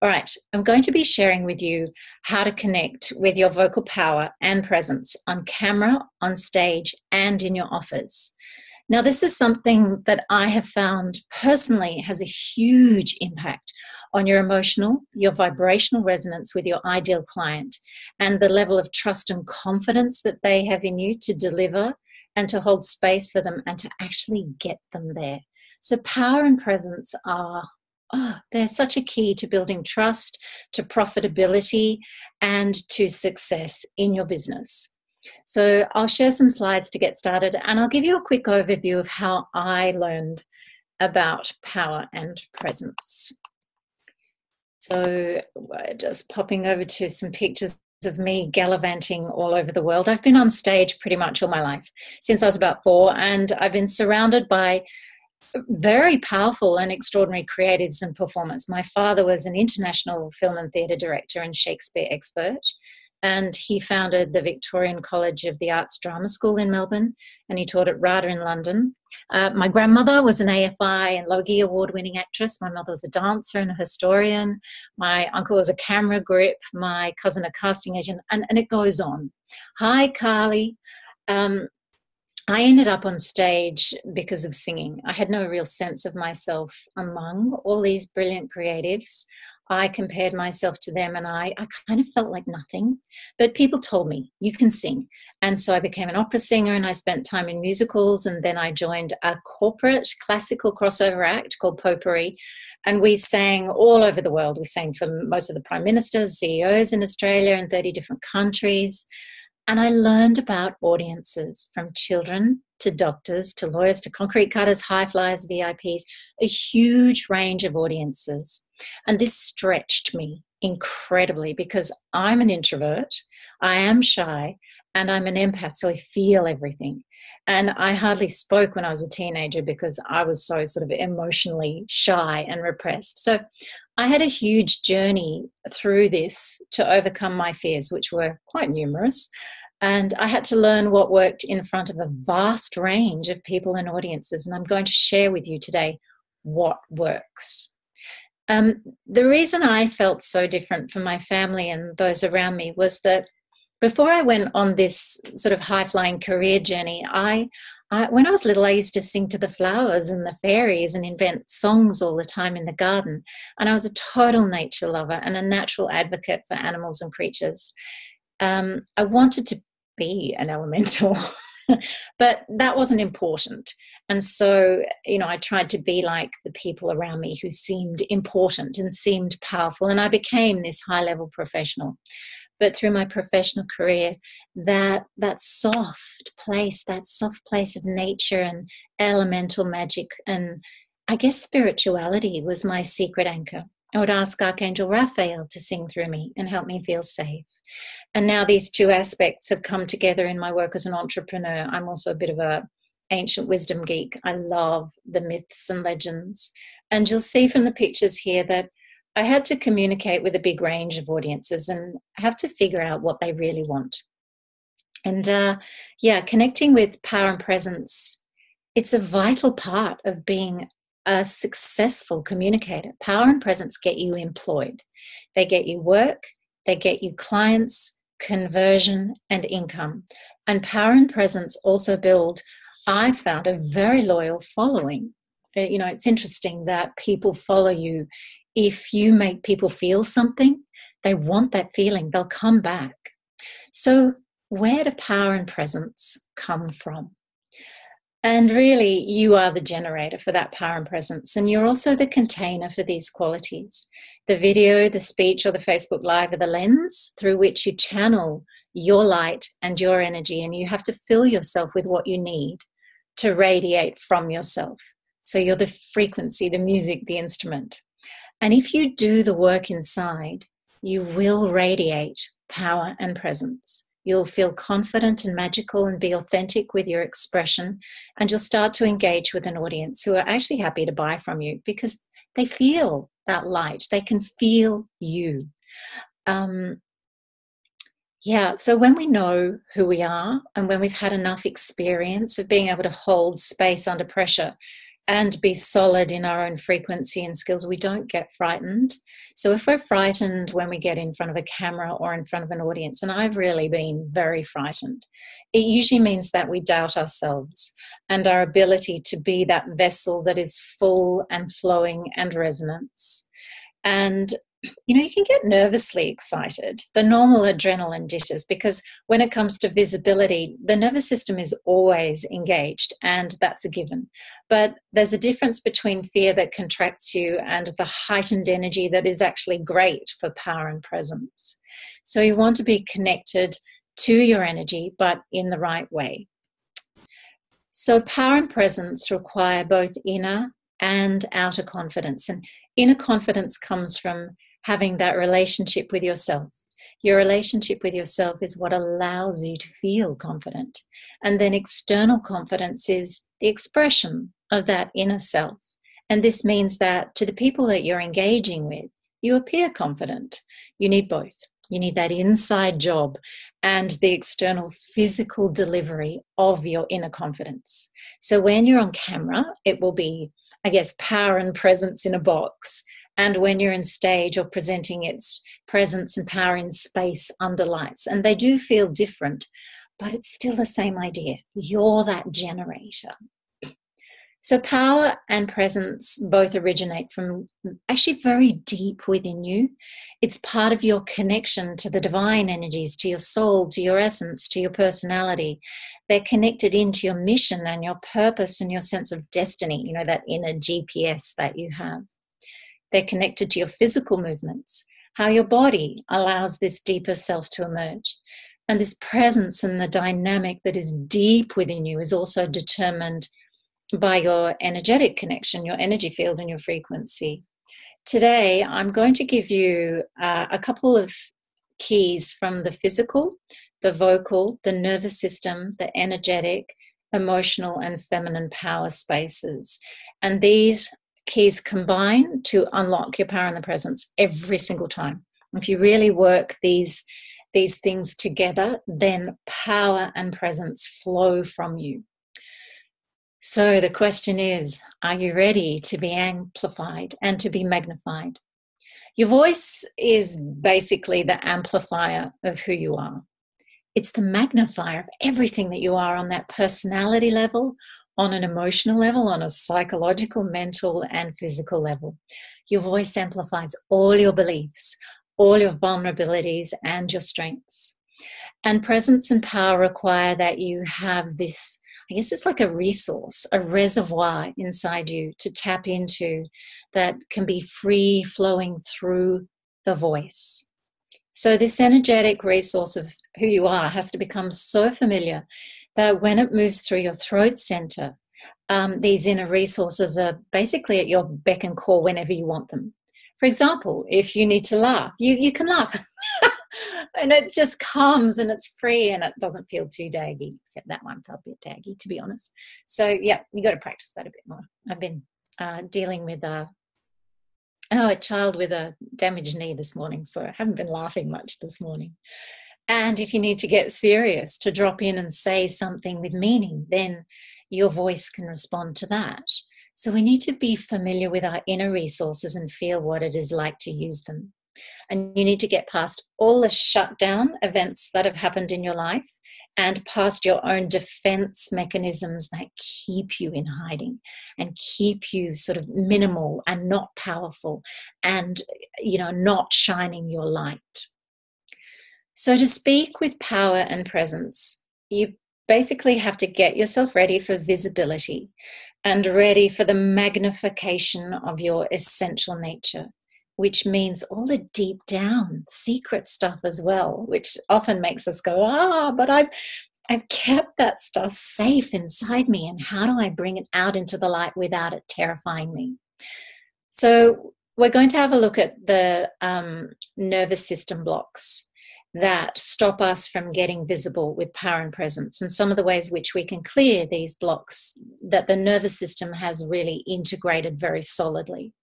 All right, I'm going to be sharing with you how to connect with your vocal power and presence on camera, on stage, and in your office. Now, this is something that I have found personally has a huge impact on your emotional, your vibrational resonance with your ideal client, and the level of trust and confidence that they have in you to deliver and to hold space for them and to actually get them there. So, power and presence are they're such a key to building trust, to profitability, and to success in your business. So I'll share some slides to get started, and I'll give you a quick overview of how I learned about power and presence. So just popping over to some pictures of me gallivanting all over the world. I've been on stage pretty much all my life, since I was about 4, and I've been surrounded by very powerful and extraordinary creatives and performers. My father was an international film and theatre director and Shakespeare expert, and he founded the Victorian College of the Arts Drama School in Melbourne, and he taught at RADA in London. My grandmother was an AFI and Logie award-winning actress. My mother was a dancer and a historian. My uncle was a camera grip. My cousin a casting agent, and it goes on. Hi, Carly. I ended up on stage because of singing. I had no real sense of myself among all these brilliant creatives. I compared myself to them, and I kind of felt like nothing. But people told me, you can sing. And so I became an opera singer, and I spent time in musicals, and then I joined a corporate classical crossover act called Potpourri, and we sang all over the world. We sang for most of the prime ministers, CEOs in Australia and 30 different countries. And I learned about audiences, from children to doctors to lawyers to concrete cutters, high flyers, VIPs, a huge range of audiences. And this stretched me incredibly because I'm an introvert, I am shy, and I'm an empath, so I feel everything. And I hardly spoke when I was a teenager because I was so sort of emotionally shy and repressed. So I had a huge journey through this to overcome my fears, which were quite numerous. And I had to learn what worked in front of a vast range of people and audiences. And I'm going to share with you today what works. The reason I felt so different from my family and those around me was that before I went on this sort of high-flying career journey, when I was little, I used to sing to the flowers and the fairies and invent songs all the time in the garden. And I was a total nature lover and a natural advocate for animals and creatures. I wanted to be an elemental, but that wasn't important. And so, I tried to be like the people around me who seemed important and seemed powerful. And I became this high-level professional. But through my professional career, that soft place of nature and elemental magic and I guess spirituality was my secret anchor. I would ask Archangel Raphael to sing through me and help me feel safe. And now these two aspects have come together in my work as an entrepreneur. I'm also a bit of a ancient wisdom geek. I love the myths and legends. And you'll see from the pictures here that I had to communicate with a big range of audiences and have to figure out what they really want. And connecting with power and presence, it's a vital part of being a successful communicator. Power and presence get you employed. They get you work, they get you clients, conversion, and income. And power and presence also build, I've found, a very loyal following. It's interesting that people follow you. If you make people feel something, they want that feeling. They'll come back. So where do power and presence come from? And really, you are the generator for that power and presence. And you're also the container for these qualities. The video, the speech, or the Facebook Live are the lens through which you channel your light and your energy. And you have to fill yourself with what you need to radiate from yourself. So you're the frequency, the music, the instrument. And if you do the work inside, you will radiate power and presence. You'll feel confident and magical and be authentic with your expression. And you'll start to engage with an audience who are actually happy to buy from you because they feel that light. They can feel you. So when we know who we are and when we've had enough experience of being able to hold space under pressure, and be solid in our own frequency and skills. We don't get frightened. So if we're frightened when we get in front of a camera or in front of an audience, and I've really been very frightened, it usually means that we doubt ourselves and our ability to be that vessel that is full and flowing and resonance. And you can get nervously excited. The normal adrenaline jitters, because when it comes to visibility, the nervous system is always engaged, and that's a given. But there's a difference between fear that contracts you and the heightened energy that is actually great for power and presence. So you want to be connected to your energy, but in the right way. So power and presence require both inner and outer confidence. And inner confidence comes from having that relationship with yourself. Your relationship with yourself is what allows you to feel confident. And then external confidence is the expression of that inner self. And this means that to the people that you're engaging with, you appear confident. You need both. You need that inside job and the external physical delivery of your inner confidence. So when you're on camera, it will be, I guess, power and presence in a box. And when you're in stage or presenting, its presence and power in space under lights. And they do feel different, but it's still the same idea. You're that generator. So power and presence both originate from actually very deep within you. It's part of your connection to the divine energies, to your soul, to your essence, to your personality. They're connected into your mission and your purpose and your sense of destiny, that inner GPS that you have. They're connected to your physical movements, how your body allows this deeper self to emerge. And this presence and the dynamic that is deep within you is also determined by your energetic connection, your energy field and your frequency. Today, I'm going to give you a couple of keys from the physical, the vocal, the nervous system, the energetic, emotional, and feminine power spaces. And these keys combine to unlock your power and the presence every single time. If you really work these things together, then power and presence flow from you. So the question is, are you ready to be amplified and to be magnified? Your voice is basically the amplifier of who you are. It's the magnifier of everything that you are on that personality level, on an emotional level, on a psychological, mental, and physical level. Your voice amplifies all your beliefs, all your vulnerabilities, and your strengths. And presence and power require that you have this, I guess it's like a resource, a reservoir inside you to tap into that can be free flowing through the voice. So this energetic resource of who you are has to become so familiar that when it moves through your throat center, these inner resources are basically at your beck and call whenever you want them. For example, if you need to laugh, you can laugh. And it just comes and it's free and it doesn't feel too daggy, except that one felt a bit daggy, to be honest. So, yeah, you got to practice that a bit more. I've been dealing with a child with a damaged knee this morning, so I haven't been laughing much this morning. And if you need to get serious, to drop in and say something with meaning, then your voice can respond to that. So we need to be familiar with our inner resources and feel what it is like to use them. And you need to get past all the shutdown events that have happened in your life and past your own defense mechanisms that keep you in hiding and keep you sort of minimal and not powerful and, not shining your light. So to speak with power and presence, you basically have to get yourself ready for visibility and ready for the magnification of your essential nature, which means all the deep down secret stuff as well, which often makes us go, but I've kept that stuff safe inside me, and how do I bring it out into the light without it terrifying me? So we're going to have a look at the nervous system blocks that stop us from getting visible with power and presence, and some of the ways which we can clear these blocks that the nervous system has really integrated very solidly.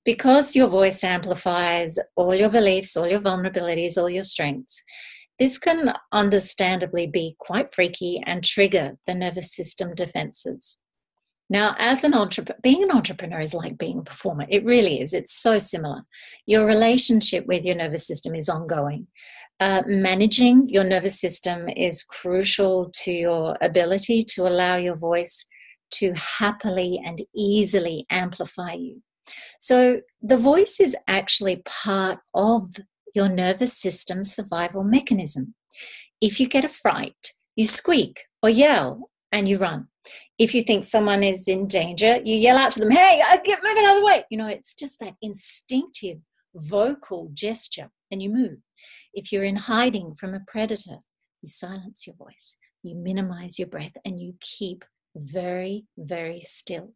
Because your voice amplifies all your beliefs, all your vulnerabilities, all your strengths, this can understandably be quite freaky and trigger the nervous system defenses. Now, as an entrepreneur, being an entrepreneur is like being a performer. It really is. It's so similar. Your relationship with your nervous system is ongoing. Managing your nervous system is crucial to your ability to allow your voice to happily and easily amplify you. So, the voice is actually part of your nervous system survival mechanism. If you get a fright, you squeak or yell and you run. If you think someone is in danger, you yell out to them, hey, get moving out of the way. It's just that instinctive vocal gesture and you move. If you're in hiding from a predator, you silence your voice, you minimize your breath, and you keep very, very still.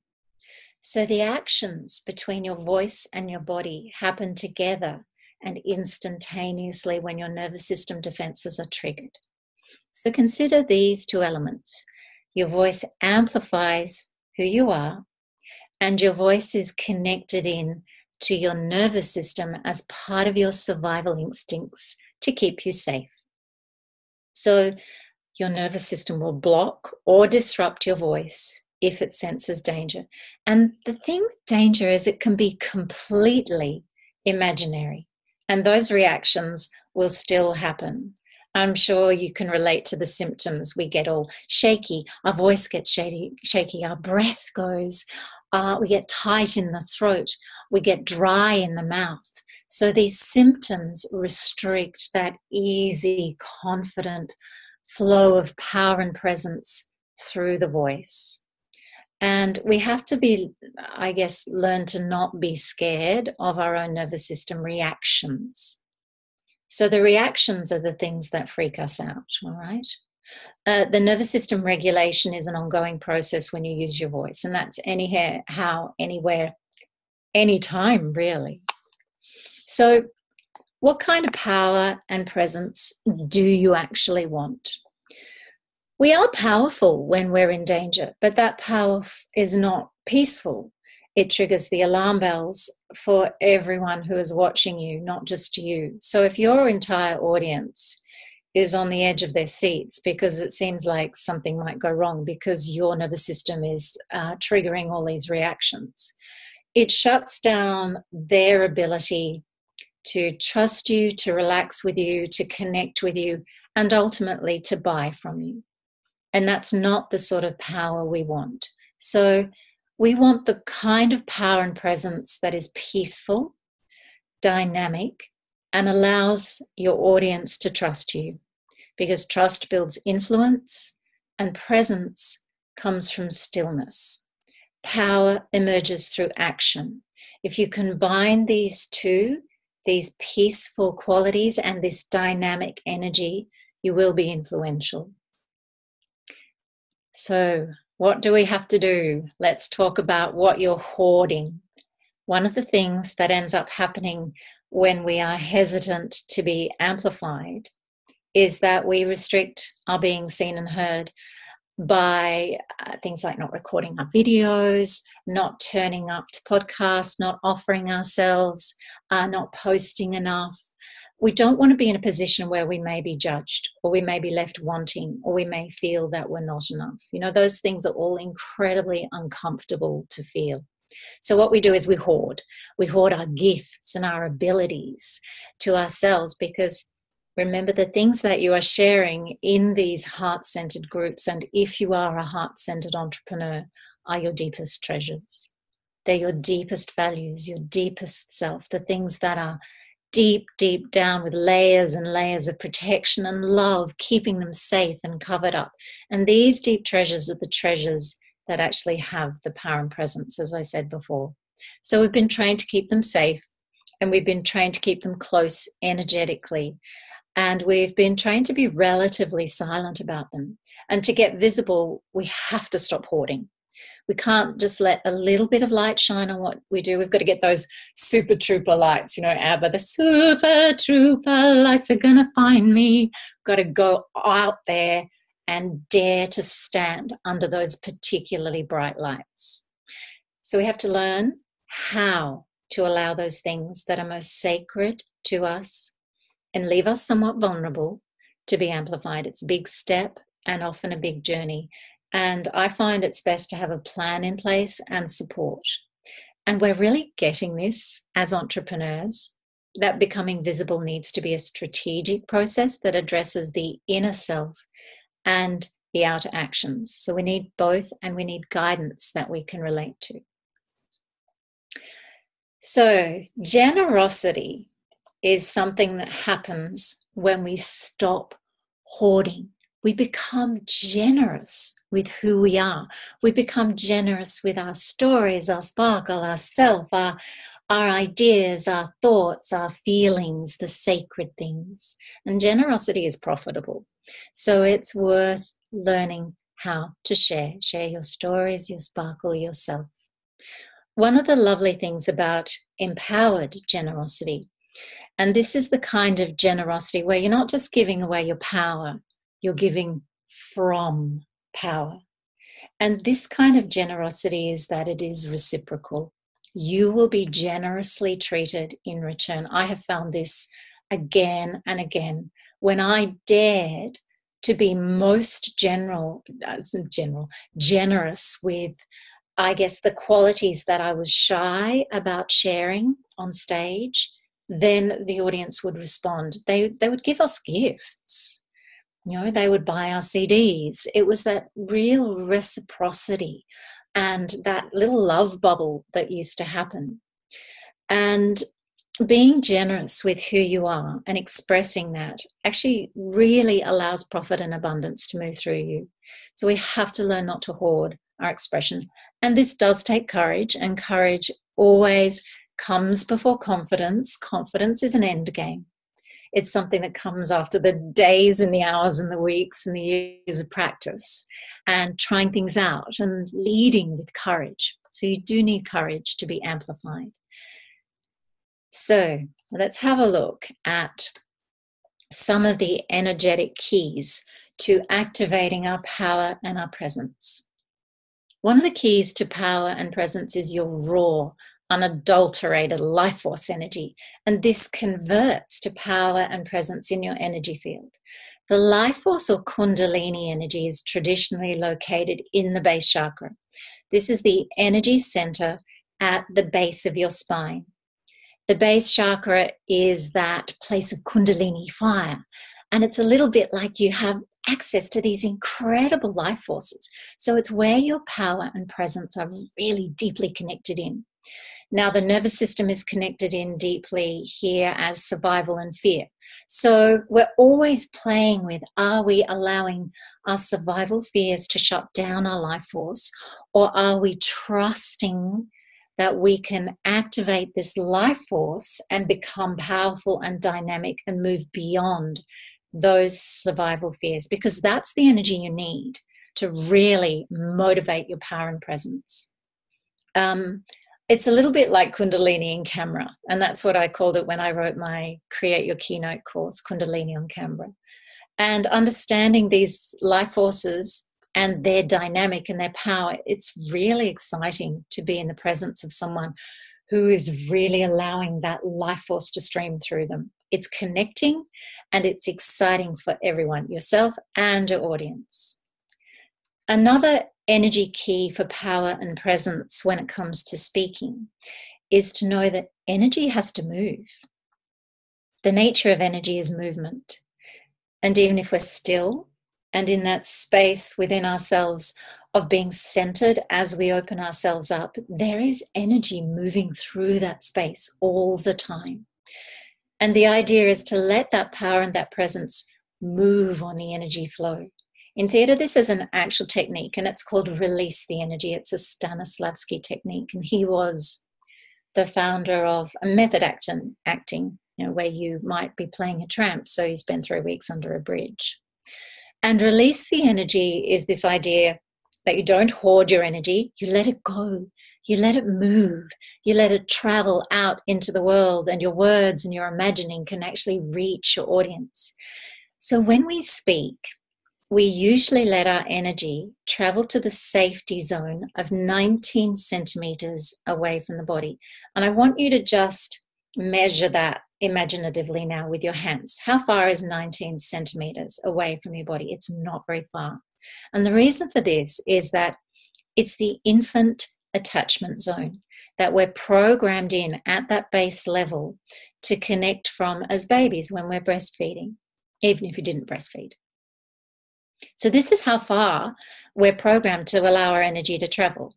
So the actions between your voice and your body happen together and instantaneously when your nervous system defenses are triggered. So consider these two elements. Your voice amplifies who you are, and your voice is connected in to your nervous system as part of your survival instincts to keep you safe. So your nervous system will block or disrupt your voice if it senses danger. And the thing with danger is it can be completely imaginary, and those reactions will still happen. I'm sure you can relate to the symptoms. We get all shaky, our voice gets shaky, our breath goes, we get tight in the throat, we get dry in the mouth. So these symptoms restrict that easy, confident flow of power and presence through the voice. And we have to be, I guess, learn to not be scared of our own nervous system reactions. So the reactions are the things that freak us out, all right? The nervous system regulation is an ongoing process when you use your voice, and that's anyhow, anywhere, anytime, really. So what kind of power and presence do you actually want? We are powerful when we're in danger, but that power is not peaceful. It triggers the alarm bells for everyone who is watching you, not just you. So if your entire audience is on the edge of their seats because it seems like something might go wrong because your nervous system is triggering all these reactions, it shuts down their ability to trust you, to relax with you, to connect with you, and ultimately to buy from you. And that's not the sort of power we want. So we want the kind of power and presence that is peaceful, dynamic, and allows your audience to trust you. Because trust builds influence and presence comes from stillness. Power emerges through action. If you combine these two, these peaceful qualities and this dynamic energy, you will be influential. So, what do we have to do? Let's talk about what you're hoarding. One of the things that ends up happening when we are hesitant to be amplified is that we restrict our being seen and heard by things like not recording our videos, not turning up to podcasts, not offering ourselves, not posting enough. We don't want to be in a position where we may be judged, or we may be left wanting, or we may feel that we're not enough. Those things are all incredibly uncomfortable to feel. So what we do is we hoard. We hoard our gifts and our abilities to ourselves, because remember, the things that you are sharing in these heart-centered groups, and if you are a heart-centered entrepreneur, are your deepest treasures. They're your deepest values, your deepest self, the things that are deep, deep down with layers and layers of protection and love, keeping them safe and covered up. And these deep treasures are the treasures that actually have the power and presence, as I said before. So we've been trained to keep them safe, and we've been trained to keep them close energetically. And we've been trained to be relatively silent about them. And to get visible, we have to stop hoarding. We can't just let a little bit of light shine on what we do. We've got to get those super trooper lights, ABBA, the super trooper lights are gonna find me. Got to go out there and dare to stand under those particularly bright lights. So we have to learn how to allow those things that are most sacred to us and leave us somewhat vulnerable to be amplified. It's a big step and often a big journey. And I find it's best to have a plan in place and support. And we're really getting this as entrepreneurs. That becoming visible needs to be a strategic process that addresses the inner self and the outer actions. So we need both, and we need guidance that we can relate to. So generosity is something that happens when we stop hoarding. We become generous with who we are. We become generous with our stories, our sparkle, our self, our ideas, our thoughts, our feelings, the sacred things. And generosity is profitable. So it's worth learning how to share. Share your stories, your sparkle, yourself. One of the lovely things about empowered generosity, and this is the kind of generosity where you're not just giving away your power, you're giving from power. And this kind of generosity is that it is reciprocal. You will be generously treated in return. I have found this again and again. When I dared to be most generous with, I guess, the qualities that I was shy about sharing on stage, then the audience would respond. They would give us gifts. They would buy our CDs. It was that real reciprocity and that little love bubble that used to happen. And being generous with who you are and expressing that actually really allows profit and abundance to move through you. So we have to learn not to hoard our expression. And this does take courage, and courage always comes before confidence. Confidence is an end game. It's something that comes after the days and the hours and the weeks and the years of practice and trying things out and leading with courage. So you do need courage to be amplified. So let's have a look at some of the energetic keys to activating our power and our presence. One of the keys to power and presence is your raw, unadulterated life force energy, and this converts to power and presence in your energy field. The life force or kundalini energy is traditionally located in the base chakra. This is the energy center at the base of your spine. The base chakra is that place of kundalini fire, and it's a little bit like you have access to these incredible life forces. So it's where your power and presence are really deeply connected in. Now, the nervous system is connected in deeply here as survival and fear. So we're always playing with, are we allowing our survival fears to shut down our life force, or are we trusting that we can activate this life force and become powerful and dynamic and move beyond those survival fears? Because that's the energy you need to really motivate your power and presence. It's a little bit like Kundalini in camera, and that's what I called it when I wrote my Create Your Keynote course, Kundalini on Camera. And understanding these life forces and their dynamic and their power, it's really exciting to be in the presence of someone who is really allowing that life force to stream through them. It's connecting and it's exciting for everyone, yourself and your audience. Another energy key for power and presence when it comes to speaking is to know that energy has to move. The nature of energy is movement. And even if we're still and in that space within ourselves of being centered as we open ourselves up, there is energy moving through that space all the time. And the idea is to let that power and that presence move on the energy flow. In theatre, this is an actual technique, and it's called Release the Energy. It's a Stanislavski technique, and he was the founder of a method acting, where you might be playing a tramp, so you spend 3 weeks under a bridge. And release the energy is this idea that you don't hoard your energy, you let it go, you let it move, you let it travel out into the world, and your words and your imagining can actually reach your audience. So when we speak, we usually let our energy travel to the safety zone of 19 centimeters away from the body. And I want you to just measure that imaginatively now with your hands. How far is 19 centimeters away from your body? It's not very far. And the reason for this is that it's the infant attachment zone that we're programmed in at that base level to connect from as babies when we're breastfeeding, even if you didn't breastfeed. So this is how far we're programmed to allow our energy to travel.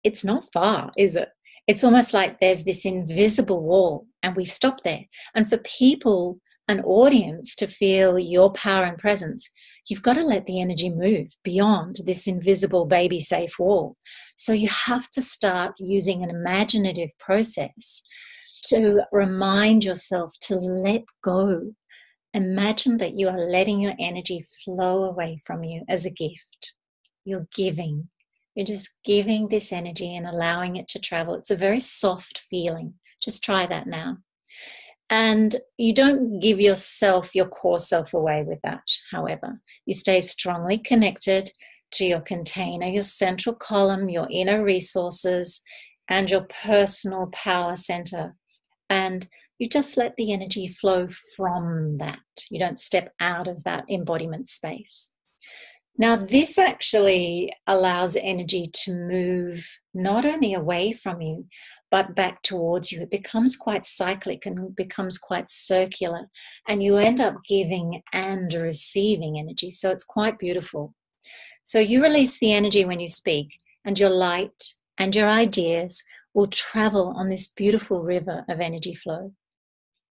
It's not far, is it? It's almost like there's this invisible wall and we stop there. And for people, an audience, to feel your power and presence, you've got to let the energy move beyond this invisible baby safe wall. So you have to start using an imaginative process to remind yourself to let go. Imagine that you are letting your energy flow away from you as a gift. You're giving. You're just giving this energy and allowing it to travel. It's a very soft feeling. Just try that now. And you don't give yourself, your core self, away with that, however. You stay strongly connected to your container, your central column, your inner resources, and your personal power center. And you just let the energy flow from that. You don't step out of that embodiment space. Now, this actually allows energy to move not only away from you, but back towards you. It becomes quite cyclic and becomes quite circular, and you end up giving and receiving energy. So it's quite beautiful. So you release the energy when you speak, and your light and your ideas will travel on this beautiful river of energy flow.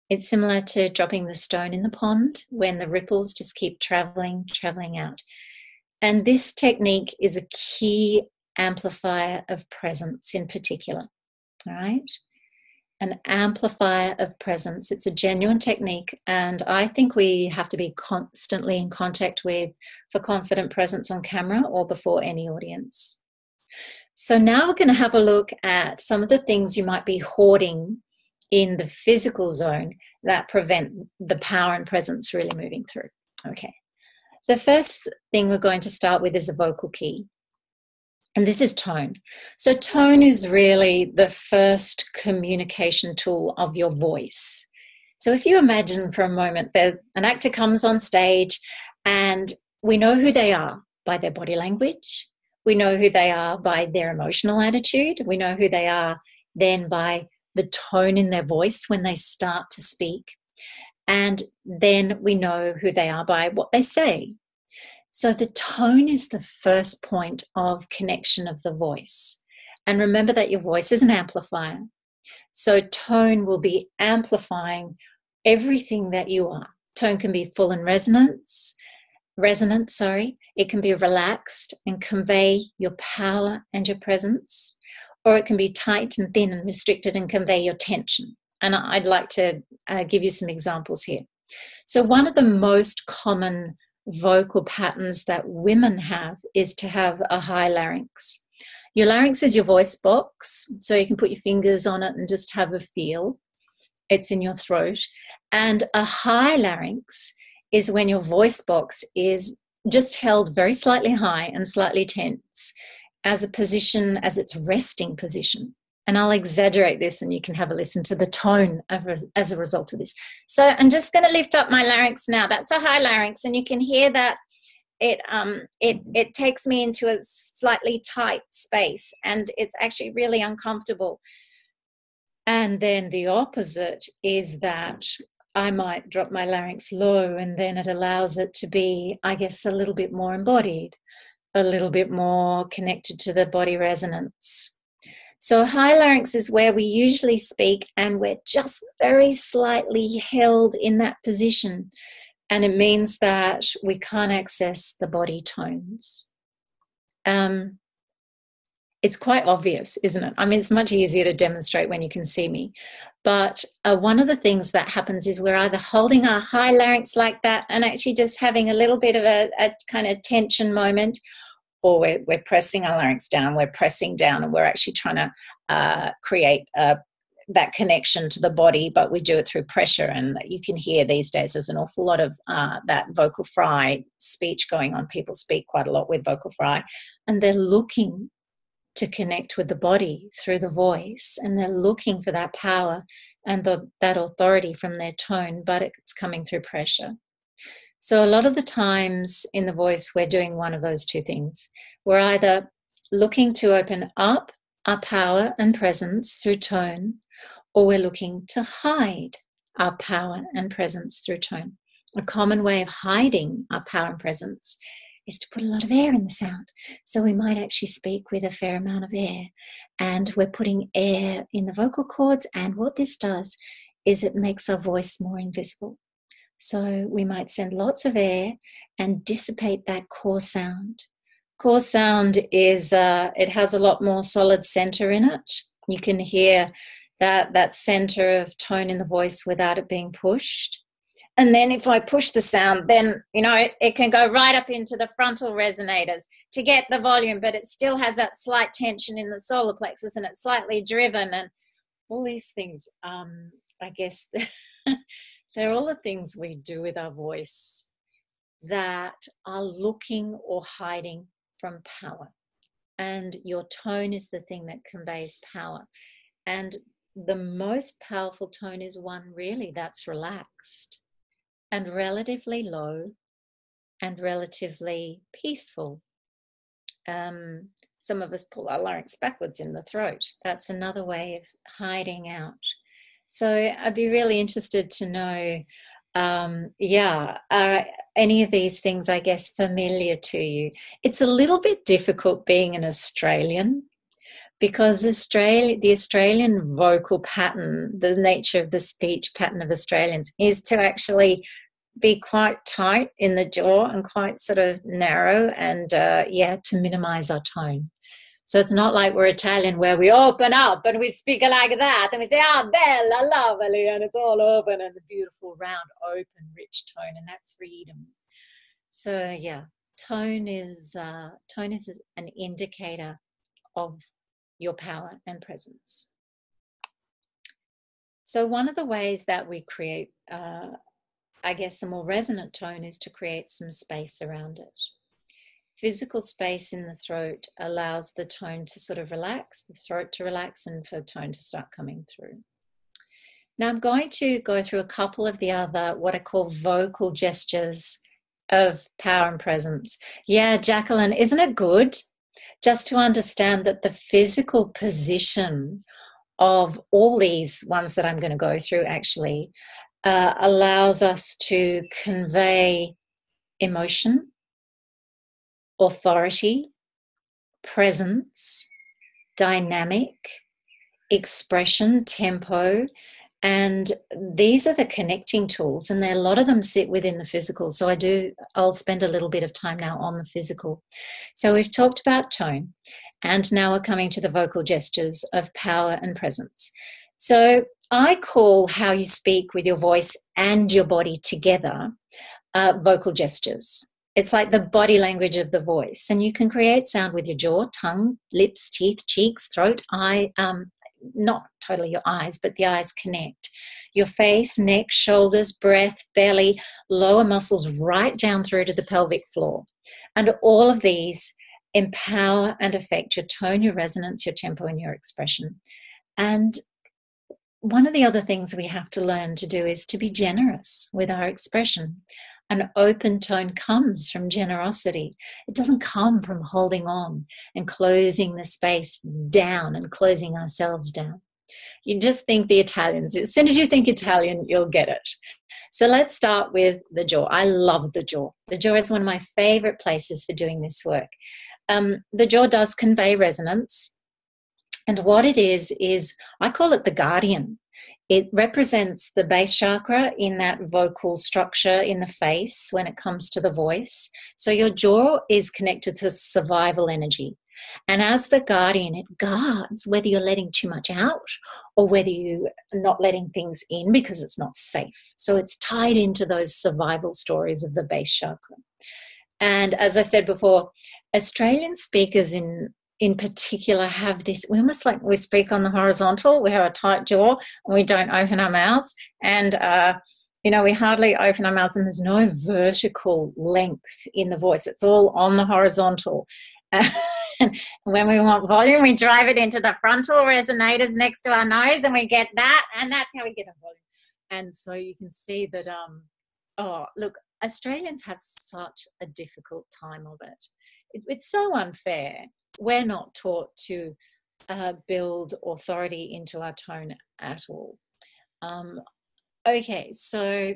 It's similar to dropping the stone in the pond when the ripples just keep traveling out. And this technique is a key amplifier of presence in particular, all right? An amplifier of presence. It's a genuine technique, and I think we have to be constantly in contact with for confident presence on camera or before any audience. So now we're going to have a look at some of the things you might be hoarding in the physical zone that prevent the power and presence really moving through. Okay. The first thing we're going to start with is a vocal key, and this is tone. So tone is really the first communication tool of your voice. So if you imagine for a moment that an actor comes on stage and we know who they are by their body language, we know who they are by their emotional attitude, we know who they are then by the tone in their voice when they start to speak. And then we know who they are by what they say. So the tone is the first point of connection of the voice. And remember that your voice is an amplifier. So tone will be amplifying everything that you are. Tone can be full and resonant. It can be relaxed and convey your power and your presence. Or it can be tight and thin and restricted and convey your tension. And I'd like to give you some examples here. So one of the most common vocal patterns that women have is to have a high larynx. Your larynx is your voice box, so you can put your fingers on it and just have a feel. It's in your throat. And a high larynx is when your voice box is just held very slightly high and slightly tense as its resting position. And I'll exaggerate this and you can have a listen to the tone as a result of this. So I'm just going to lift up my larynx now. That's a high larynx, and you can hear that it takes me into a slightly tight space, and it's actually really uncomfortable. And then the opposite is that I might drop my larynx low, and then it allows it to be, I guess, a little bit more embodied, a little bit more connected to the body resonance. So high larynx is where we usually speak, and we're just very slightly held in that position. And it means that we can't access the body tones. It's quite obvious, isn't it? I mean, it's much easier to demonstrate when you can see me. But one of the things that happens is we're either holding our high larynx like that and actually just having a little bit of a kind of tension moment, or we're pressing our larynx down, we're pressing down, and we're actually trying to create that connection to the body, but we do it through pressure. And you can hear these days there's an awful lot of that vocal fry speech going on. People speak quite a lot with vocal fry, and they're looking to connect with the body through the voice, and they're looking for that power and that authority from their tone, but it's coming through pressure. So a lot of the times in the voice, we're doing one of those two things. We're either looking to open up our power and presence through tone, or we're looking to hide our power and presence through tone. A common way of hiding our power and presence is to put a lot of air in the sound. So we might actually speak with a fair amount of air, and we're putting air in the vocal cords, and what this does is it makes our voice more invisible. So we might send lots of air and dissipate that core sound. Core sound is, it has a lot more solid center in it. You can hear that center of tone in the voice without it being pushed. And then if I push the sound, then, it can go right up into the frontal resonators to get the volume, but it still has that slight tension in the solar plexus, and it's slightly driven, and all these things, I guess, they're all the things we do with our voice that are looking or hiding from power. And your tone is the thing that conveys power. And the most powerful tone is one really that's relaxed and relatively low and relatively peaceful. Some of us pull our larynx backwards in the throat. That's another way of hiding out. So I'd be really interested to know, are any of these things, I guess, familiar to you? It's a little bit difficult being an Australian, because the Australian vocal pattern, the nature of the speech pattern of Australians is to actually be quite tight in the jaw and quite sort of narrow, and to minimize our tone. So it's not like we're Italian where we open up and we speak like that and we say, bella, lovely, and it's all open and the beautiful, round, open, rich tone and that freedom. So tone is an indicator of your power and presence. So one of the ways that we create, I guess, a more resonant tone is to create some space around it. Physical space in the throat allows the tone to sort of relax, the throat to relax, and for tone to start coming through. Now I'm going to go through a couple of the other, what I call vocal gestures of power and presence. Yeah, Jacqueline, isn't it good just to understand that the physical position of all these ones that I'm going to go through actually allows us to convey emotion, authority, presence, dynamic, expression, tempo, and these are the connecting tools, and a lot of them sit within the physical. So I'll spend a little bit of time now on the physical. So we've talked about tone, and now we're coming to the vocal gestures of power and presence. So I call how you speak with your voice and your body together vocal gestures. It's like the body language of the voice, and you can create sound with your jaw, tongue, lips, teeth, cheeks, throat, eye, not totally your eyes, but the eyes connect. Your face, neck, shoulders, breath, belly, lower muscles right down through to the pelvic floor. And all of these empower and affect your tone, your resonance, your tempo, and your expression. And one of the other things we have to learn to do is to be generous with our expression. An open tone comes from generosity. It doesn't come from holding on and closing the space down and closing ourselves down. You just think the Italians. As soon as you think Italian, you'll get it. So let's start with the jaw. I love the jaw. The jaw is one of my favorite places for doing this work. The jaw does convey resonance. And what it is I call it the guardian. It represents the base chakra in that vocal structure in the face when it comes to the voice. So your jaw is connected to survival energy. And as the guardian, it guards whether you're letting too much out or whether you're not letting things in because it's not safe. So it's tied into those survival stories of the base chakra. And as I said before, Australian speakers in particular have this, we almost like we speak on the horizontal, we have a tight jaw and we don't open our mouths, and we hardly open our mouths, and there's no vertical length in the voice. It's all on the horizontal. And when we want volume, we drive it into the frontal resonators next to our nose and we get that, and that's how we get a volume. And so you can see that, look, Australians have such a difficult time of it. It's so unfair. We're not taught to build authority into our tone at all. Okay, so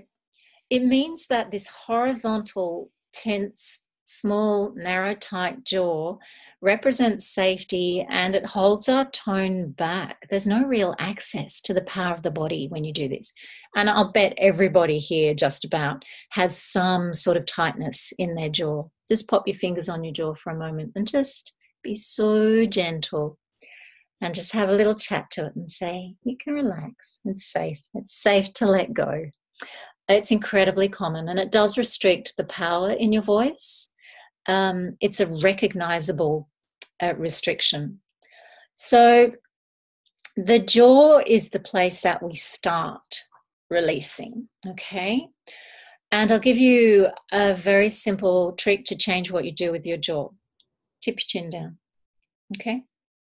it means that this horizontal, tense, small, narrow, tight jaw represents safety, and it holds our tone back. There's no real access to the power of the body when you do this. And I'll bet everybody here just about has some sort of tightness in their jaw. Just pop your fingers on your jaw for a moment and just be so gentle and just have a little chat to it and say, you can relax. It's safe. It's safe to let go. It's incredibly common, and it does restrict the power in your voice. It's a recognizable restriction. So the jaw is the place that we start releasing, okay? And I'll give you a very simple trick to change what you do with your jaw. Tip your chin down, okay?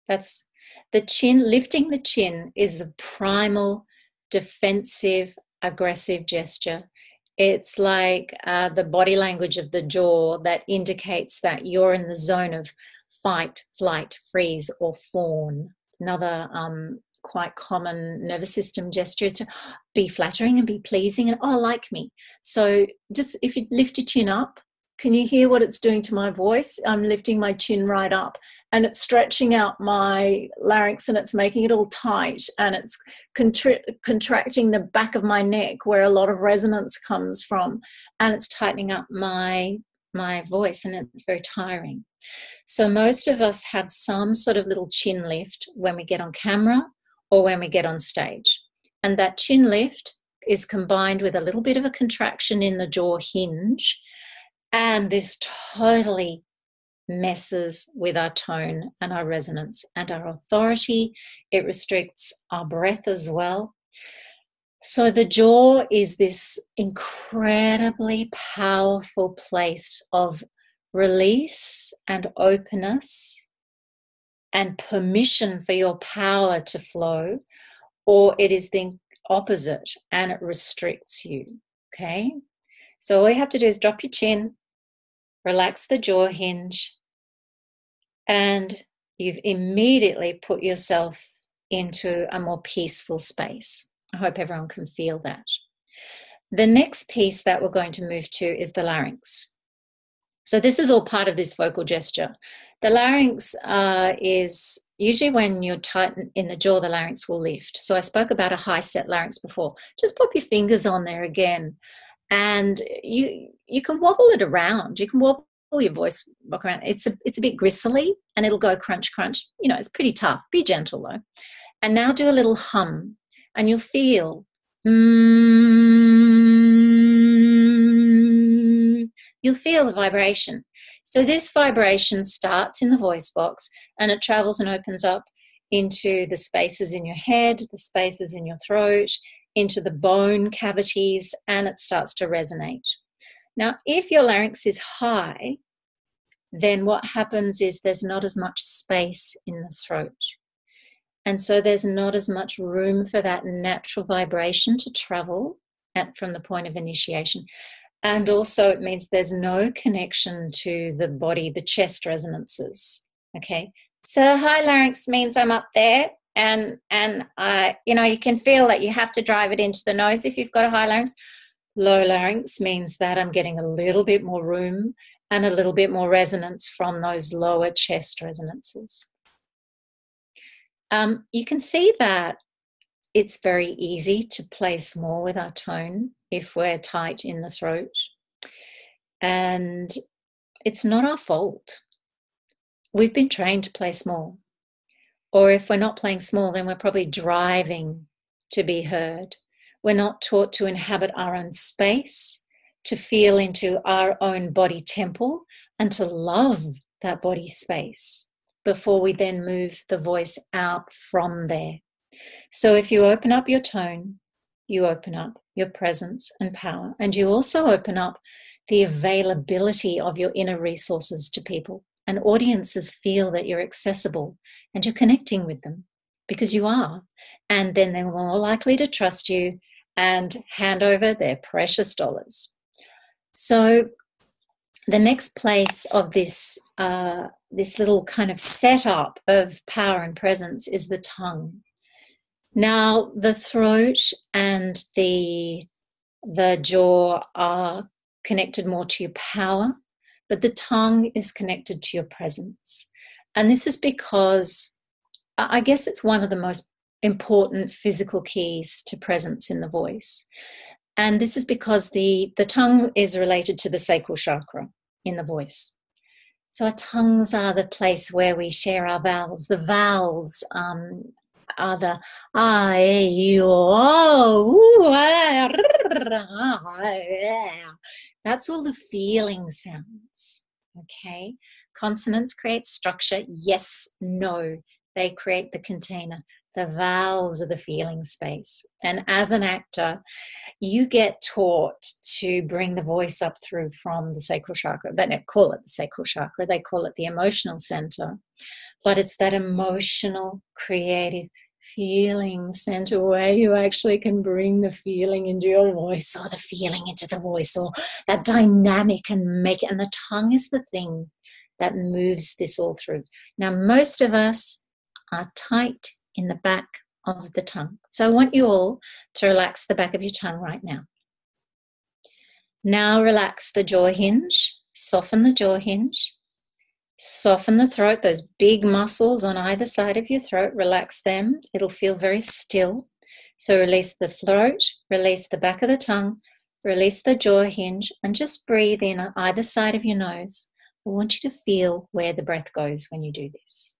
That's the chin. Lifting the chin is a primal, defensive, aggressive gesture. It's like the body language of the jaw that indicates that you're in the zone of fight, flight, freeze, or fawn. Another quite common nervous system gesture is to be flattering and be pleasing and, oh, like me. So just if you lift your chin up, can you hear what it's doing to my voice? I'm lifting my chin right up and it's stretching out my larynx and it's making it all tight and it's contracting the back of my neck where a lot of resonance comes from, and it's tightening up my voice, and it's very tiring. So most of us have some sort of little chin lift when we get on camera or when we get on stage. And that chin lift is combined with a little bit of a contraction in the jaw hinge. And this totally messes with our tone and our resonance and our authority. It restricts our breath as well. So the jaw is this incredibly powerful place of release and openness and permission for your power to flow, or it is the opposite and it restricts you, okay? So all you have to do is drop your chin, relax the jaw hinge, and you've immediately put yourself into a more peaceful space. I hope everyone can feel that. The next piece that we're going to move to is the larynx. So this is all part of this vocal gesture. The larynx is usually when you're tight in the jaw, the larynx will lift. So I spoke about a high set larynx before. Just pop your fingers on there again. And you can wobble it around. You can wobble your voice rock around. It's a bit gristly and it'll go crunch, crunch. You know, it's pretty tough. Be gentle though. And now do a little hum and you'll feel, you'll feel the vibration. So this vibration starts in the voice box and it travels and opens up into the spaces in your head, the spaces in your throat, into the bone cavities, and it starts to resonate. Now, if your larynx is high, then what happens is there's not as much space in the throat. And so there's not as much room for that natural vibration to travel from the point of initiation. And also it means there's no connection to the body, the chest resonances, okay? So high larynx means I'm up there. And you can feel that you have to drive it into the nose if you've got a high larynx. Low larynx means that I'm getting a little bit more room and a little bit more resonance from those lower chest resonances. You can see that it's very easy to play small with our tone if we're tight in the throat. And it's not our fault. We've been trained to play small. Or if we're not playing small, then we're probably driving to be heard. We're not taught to inhabit our own space, to feel into our own body temple, and to love that body space before we then move the voice out from there. So if you open up your tone, you open up your presence and power, and you also open up the availability of your inner resources to people. And audiences feel that you're accessible and you're connecting with them because you are. And then they're more likely to trust you and hand over their precious dollars. So the next place of this this little kind of setup of power and presence is the tongue. Now, the throat and the jaw are connected more to your power, but the tongue is connected to your presence. And this is because I guess it's one of the most important physical keys to presence in the voice. And this is because the tongue is related to the sacral chakra in the voice. So our tongues are the place where we share our vowels. The vowels are the ah, eh, you, oh, ooh, ah, that's all the feeling sounds. Okay, consonants create structure. Yes, no, they create the container. The vowels are the feeling space. And as an actor, you get taught to bring the voice up through from the sacral chakra. They don't call it the sacral chakra, they call it the emotional center. But it's that emotional, creative, feeling center where you actually can bring the feeling into your voice, or the feeling into the voice, or that dynamic, and make it. And the tongue is the thing that moves this all through. Now, most of us are tight in the back of the tongue. So I want you all to relax the back of your tongue right now. Now relax the jaw hinge, soften the jaw hinge, soften the throat, those big muscles on either side of your throat, relax them. It'll feel very still. So release the throat, release the back of the tongue, release the jaw hinge, and just breathe in on either side of your nose. I want you to feel where the breath goes when you do this.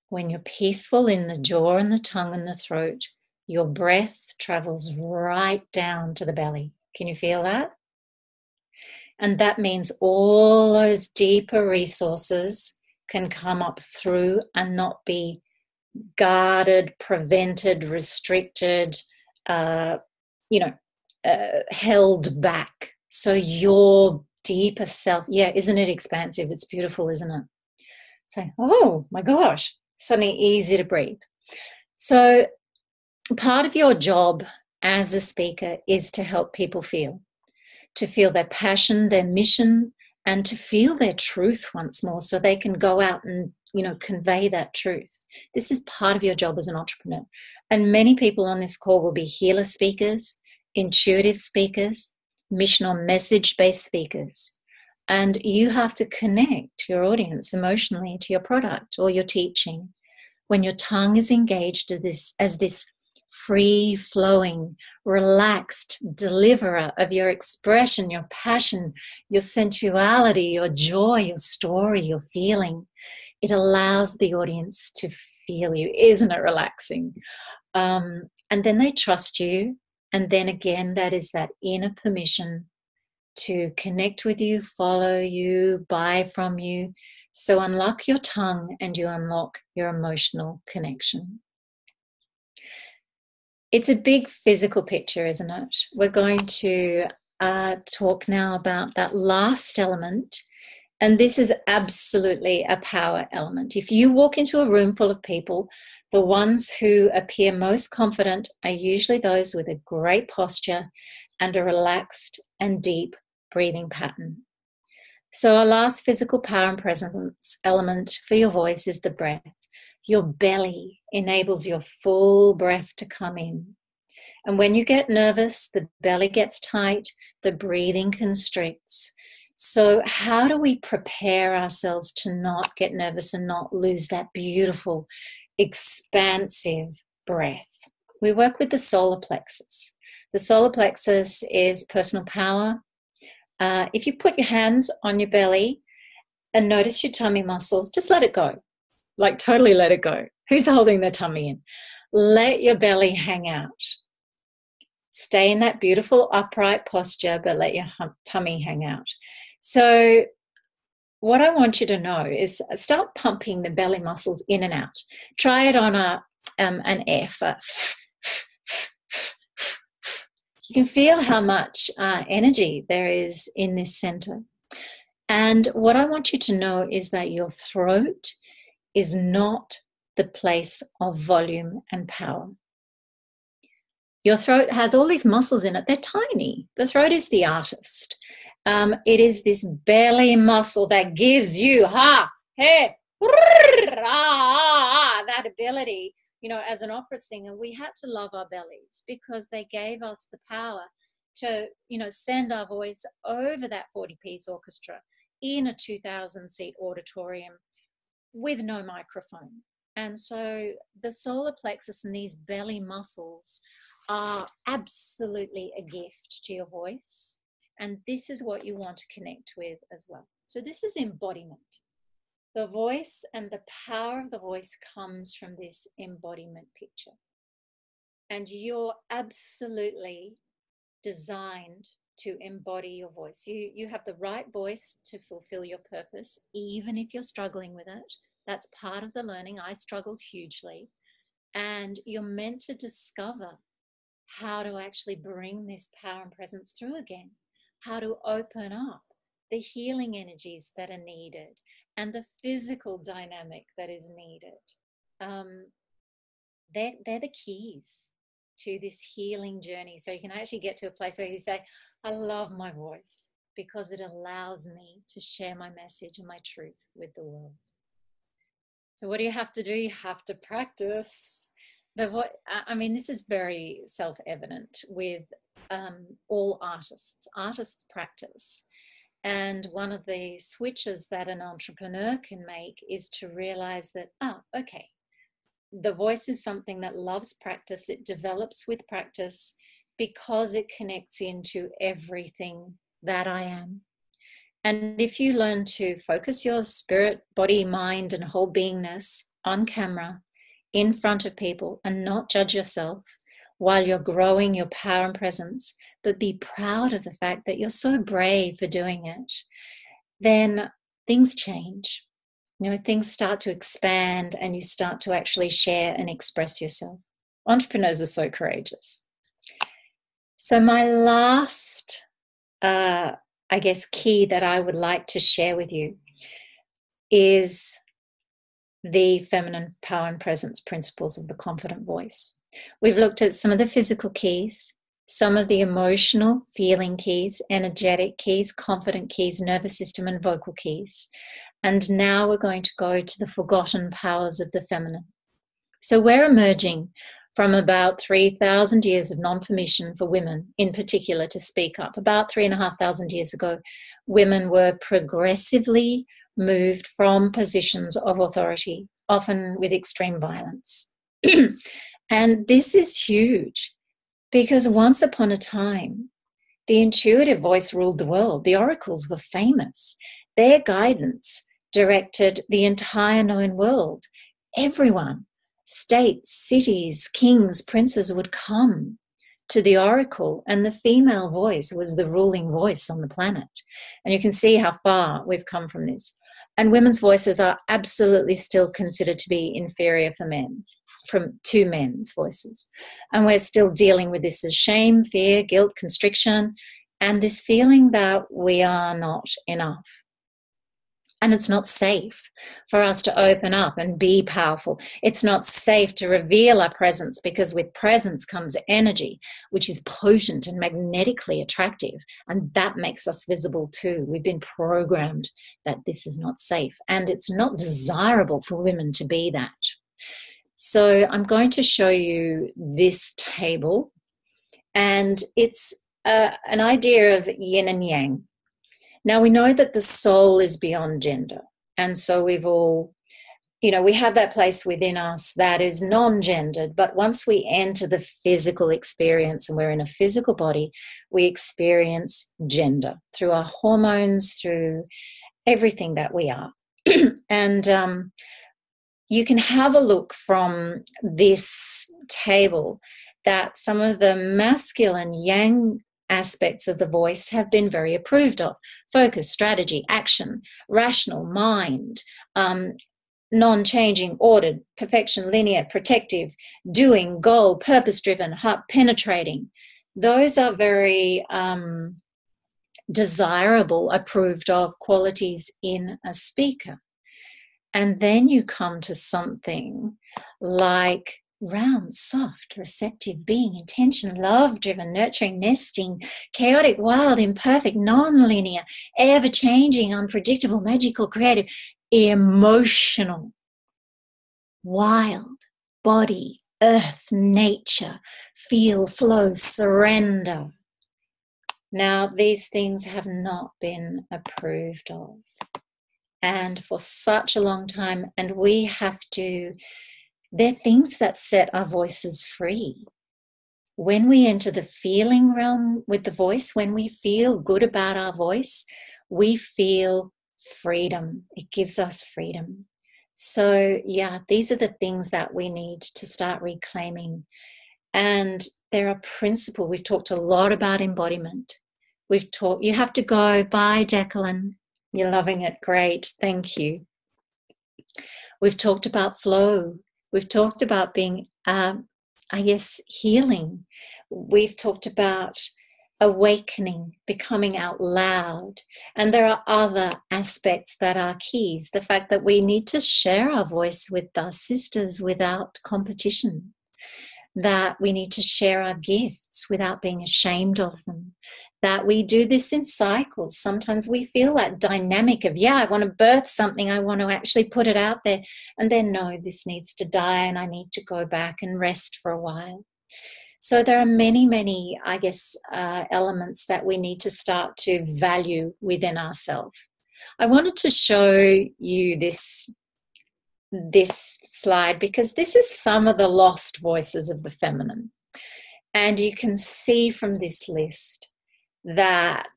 When you're peaceful in the jaw and the tongue and the throat, your breath travels right down to the belly. Can you feel that? And that means all those deeper resources can come up through and not be guarded, prevented, restricted, held back. So your deeper self, isn't it expansive? It's beautiful, isn't it? So, oh my gosh, suddenly easy to breathe. So part of your job as a speaker is to help people feel their passion, their mission, and to feel their truth once more, so they can go out and, convey that truth. This is part of your job as an entrepreneur. And many people on this call will be healer speakers, intuitive speakers, mission or message-based speakers. And you have to connect your audience emotionally to your product or your teaching. When your tongue is engaged as this free-flowing, relaxed deliverer of your expression, your passion, your sensuality, your joy, your story, your feeling, it allows the audience to feel you. Isn't it relaxing? And then they trust you. And then again, that is that inner permission to connect with you, follow you, buy from you. So unlock your tongue and you unlock your emotional connection. It's a big physical picture, isn't it? We're going to talk now about that last element. And this is absolutely a power element. If you walk into a room full of people, the ones who appear most confident are usually those with a great posture and a relaxed and deep breathing pattern. So our last physical power and presence element for your voice is the breath. Your belly enables your full breath to come in. And when you get nervous, the belly gets tight, the breathing constricts. So how do we prepare ourselves to not get nervous and not lose that beautiful, expansive breath? We work with the solar plexus. The solar plexus is personal power. If you put your hands on your belly and notice your tummy muscles, just let it go. Like totally let it go. Who's holding their tummy in? Let your belly hang out. Stay in that beautiful upright posture, but let your tummy hang out. So what I want you to know is start pumping the belly muscles in and out. Try it on an F. You can feel how much energy there is in this center. And what I want you to know is that your throat is not the place of volume and power. Your throat has all these muscles in it. They're tiny. The throat is the artist. It is this belly muscle that gives you that ability. You know, as an opera singer, we had to love our bellies because they gave us the power to, you know, send our voice over that 40-piece orchestra in a 2,000-seat auditorium with no microphone. And so the solar plexus and these belly muscles are absolutely a gift to your voice. And this is what you want to connect with as well. So this is embodiment. The voice and the power of the voice comes from this embodiment picture. And you're absolutely designed to embody your voice. You have the right voice to fulfill your purpose, even if you're struggling with it. That's part of the learning. I struggled hugely. And you're meant to discover how to actually bring this power and presence through again, how to open up the healing energies that are needed and the physical dynamic that is needed. They're the keys to this healing journey. So you can actually get to a place where you say, I love my voice because it allows me to share my message and my truth with the world. So what do you have to do? You have to practice. I mean, this is very self-evident with all artists. Artists practice. And one of the switches that an entrepreneur can make is to realize that, okay, the voice is something that loves practice. It develops with practice because it connects into everything that I am. And if you learn to focus your spirit, body, mind, and whole beingness on camera, in front of people, and not judge yourself while you're growing your power and presence, but be proud of the fact that you're so brave for doing it, then things change. You know, things start to expand and you start to actually share and express yourself. Entrepreneurs are so courageous. So my last, I guess, key that I would like to share with you is the feminine power and presence principles of the confident voice. We've looked at some of the physical keys, some of the emotional, feeling keys, energetic keys, confident keys, nervous system, and vocal keys. And now we're going to go to the forgotten powers of the feminine. So we're emerging from about 3,000 years of non-permission for women in particular to speak up. About 3,500 years ago, women were progressively moved from positions of authority, often with extreme violence. And this is huge because once upon a time, the intuitive voice ruled the world. The oracles were famous. Their guidance directed the entire known world. Everyone, states, cities, kings, princes would come to the oracle, and the female voice was the ruling voice on the planet. And you can see how far we've come from this. And women's voices are absolutely still considered to be inferior for men, to men's voices. And we're still dealing with this as shame, fear, guilt, constriction, and this feeling that we are not enough. And it's not safe for us to open up and be powerful. It's not safe to reveal our presence because with presence comes energy, which is potent and magnetically attractive. And that makes us visible too. We've been programmed that this is not safe and it's not desirable for women to be that. So I'm going to show you this table, and it's an idea of yin and yang. Now, we know that the soul is beyond gender. And so we've all, we have that place within us that is non-gendered. But once we enter the physical experience and we're in a physical body, we experience gender through our hormones, through everything that we are. And you can have a look from this table that some of the masculine yang aspects of the voice have been very approved of: focus, strategy, action, rational, mind, non-changing, ordered, perfection, linear, protective, doing, goal, purpose-driven, heart penetrating. Those are very desirable, approved of qualities in a speaker. And then you come to something like round, soft, receptive being, intention, love-driven, nurturing, nesting, chaotic, wild, imperfect, non-linear, ever-changing, unpredictable, magical, creative, emotional, wild, body, earth, nature, feel, flow, surrender. Now, these things have not been approved of. And for such a long time, and we have to, they're things that set our voices free. When we enter the feeling realm with the voice, when we feel good about our voice, we feel freedom. It gives us freedom. So, yeah, these are the things that we need to start reclaiming. And they're a principle. We've talked a lot about embodiment. You have to go. Bye, Jacqueline. You're loving it. Great. Thank you. We've talked about flow. We've talked about being, healing. We've talked about awakening, becoming out loud. And there are other aspects that are keys. The fact that we need to share our voice with our sisters without competition. That we need to share our gifts without being ashamed of them, that we do this in cycles. Sometimes we feel that dynamic of, I want to birth something, I want to actually put it out there, and then no, this needs to die and I need to go back and rest for a while. So there are many, many, elements that we need to start to value within ourselves. I wanted to show you this slide because this is some of the lost voices of the feminine. And you can see from this list that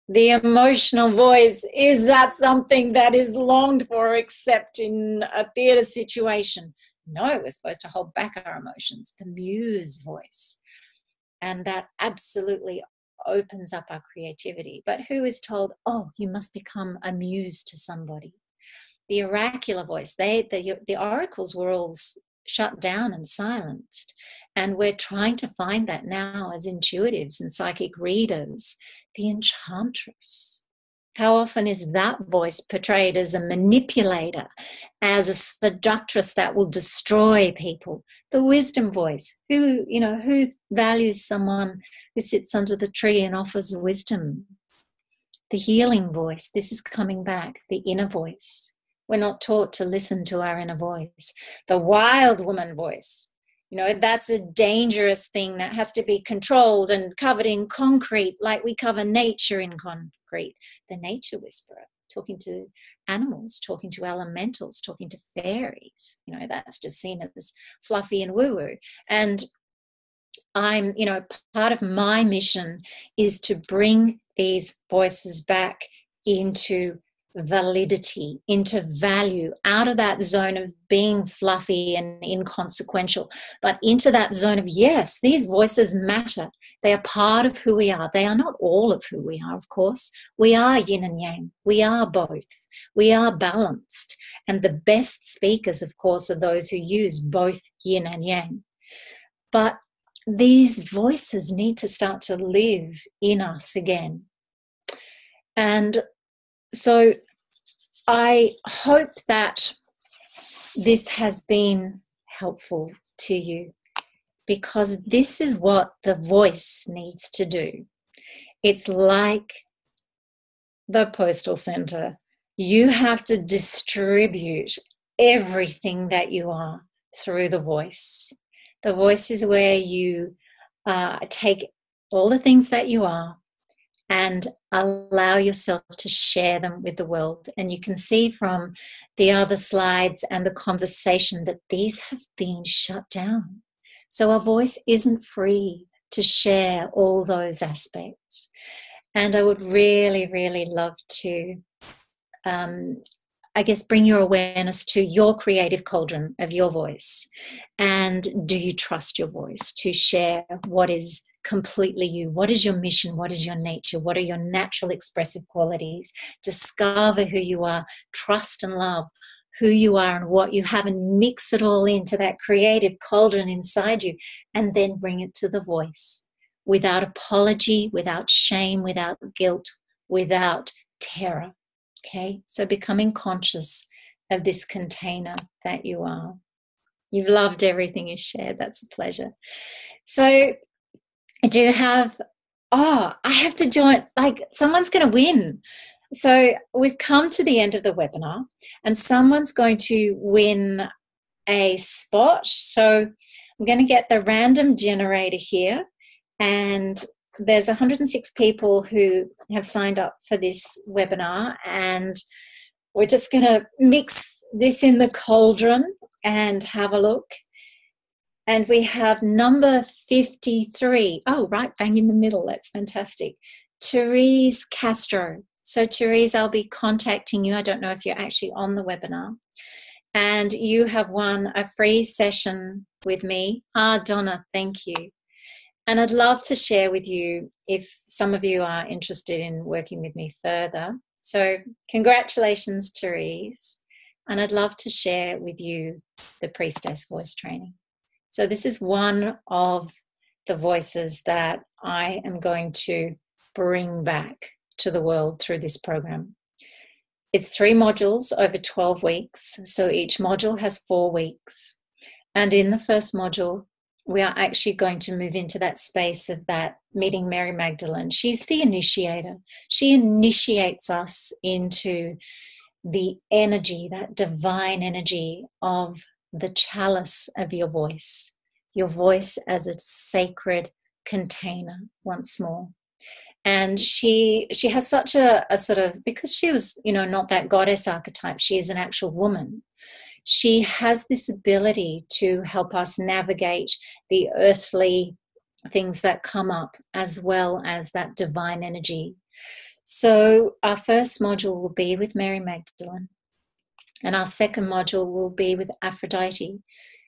the emotional voice, is that something that is longed for except in a theatre situation? No, we're supposed to hold back our emotions. The muse voice. And that absolutely opens up our creativity. But who is told, oh, you must become a muse to somebody? The oracular voice, the oracles were all shut down and silenced. And we're trying to find that now as intuitives and psychic readers. The enchantress. How often is that voice portrayed as a manipulator, as a seductress that will destroy people? The wisdom voice, who values someone who sits under the tree and offers wisdom? The healing voice, this is coming back, the inner voice. We're not taught to listen to our inner voice. The wild woman voice, that's a dangerous thing that has to be controlled and covered in concrete, like we cover nature in concrete. The nature whisperer, talking to animals, talking to elementals, talking to fairies. That's just seen as fluffy and woo-woo. And I'm, part of my mission is to bring these voices back into validity, into value, out of that zone of being fluffy and inconsequential, but into that zone of, yes, these voices matter. They are part of who we are. They are not all of who we are, of course. We are yin and yang. We are both. We are balanced. And the best speakers, of course, are those who use both yin and yang. But these voices need to start to live in us again. And so I hope that this has been helpful to you, because this is what the voice needs to do. It's like the postal center. You have to distribute everything that you are through the voice. The voice is where you take all the things that you are and allow yourself to share them with the world. And you can see from the other slides and the conversation that these have been shut down. So our voice isn't free to share all those aspects. And I would really, really love to, bring your awareness to your creative cauldron of your voice. And do you trust your voice to share what is completely you? What is your mission? What is your nature? What are your natural expressive qualities? Discover who you are, trust and love who you are and what you have, and mix it all into that creative cauldron inside you, and then bring it to the voice without apology, without shame, without guilt, without terror. Okay, so becoming conscious of this container that you are. You've loved everything you shared. That's a pleasure. So I do have, I have to join, like someone's going to win. So we've come to the end of the webinar and someone's going to win a spot. So I'm going to get the random generator here, and there's 106 people who have signed up for this webinar, and we're just going to mix this in the cauldron and have a look. And we have number 53. Oh, right, bang in the middle. That's fantastic. Therese Castro. So Therese, I'll be contacting you. I don't know if you're actually on the webinar. And you have won a free session with me. Donna, thank you. And I'd love to share with you if some of you are interested in working with me further. So congratulations, Therese. And I'd love to share with you the Priestess Voice Training. So this is one of the voices that I am going to bring back to the world through this program. It's 3 modules over 12 weeks. So each module has 4 weeks. And in the first module, we are actually going to move into that space of that meeting Mary Magdalene. She's the initiator. She initiates us into the energy, that divine energy of the chalice of your voice as a sacred container once more. And she has such a sort of, because she was, not that goddess archetype, she is an actual woman. She has this ability to help us navigate the earthly things that come up, as well as that divine energy. So our first module will be with Mary Magdalene, and our second module will be with Aphrodite,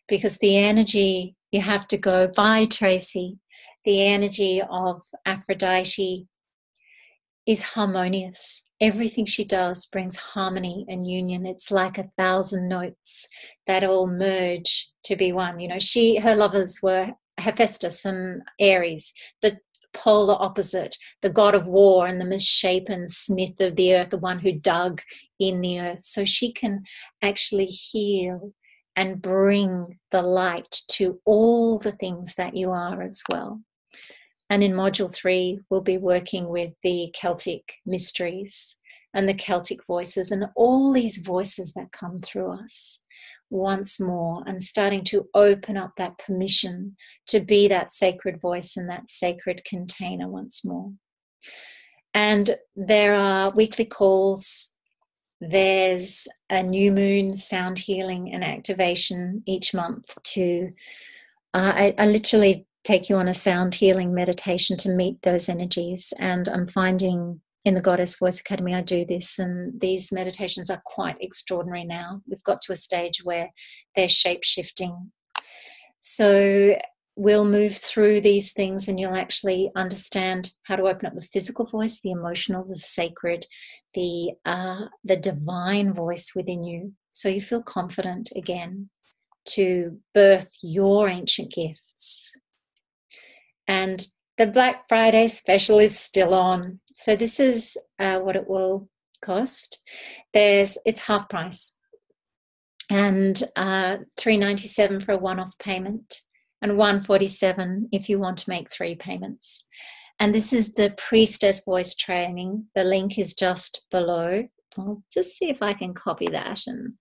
because the energy, you have to go by Tracy, the energy of Aphrodite is harmonious. Everything she does brings harmony and union. It's like 1,000 notes that all merge to be one. Her lovers were Hephaestus and Ares, the polar opposite, the god of war and the misshapen smith of the earth, the one who dug in the earth. So she can actually heal and bring the light to all the things that you are as well. And in module 3, we'll be working with the Celtic mysteries and the Celtic voices and all these voices that come through us once more, and starting to open up that permission to be that sacred voice and that sacred container once more. And there are weekly calls. There's a new moon sound healing and activation each month to, I literally take you on a sound healing meditation to meet those energies. And I'm finding in the Goddess Voice Academy, I do this, and these meditations are quite extraordinary now. We've got to a stage where they're shape-shifting. So we'll move through these things and you'll actually understand how to open up the physical voice, the emotional, the sacred, the divine voice within you. So you feel confident again to birth your ancient gifts. And the Black Friday special is still on. So this is what it will cost. It's half price, and $397 for a one-off payment, and $147 if you want to make 3 payments. And this is the Priestess Voice Training. The link is just below. I'll just see if I can copy that and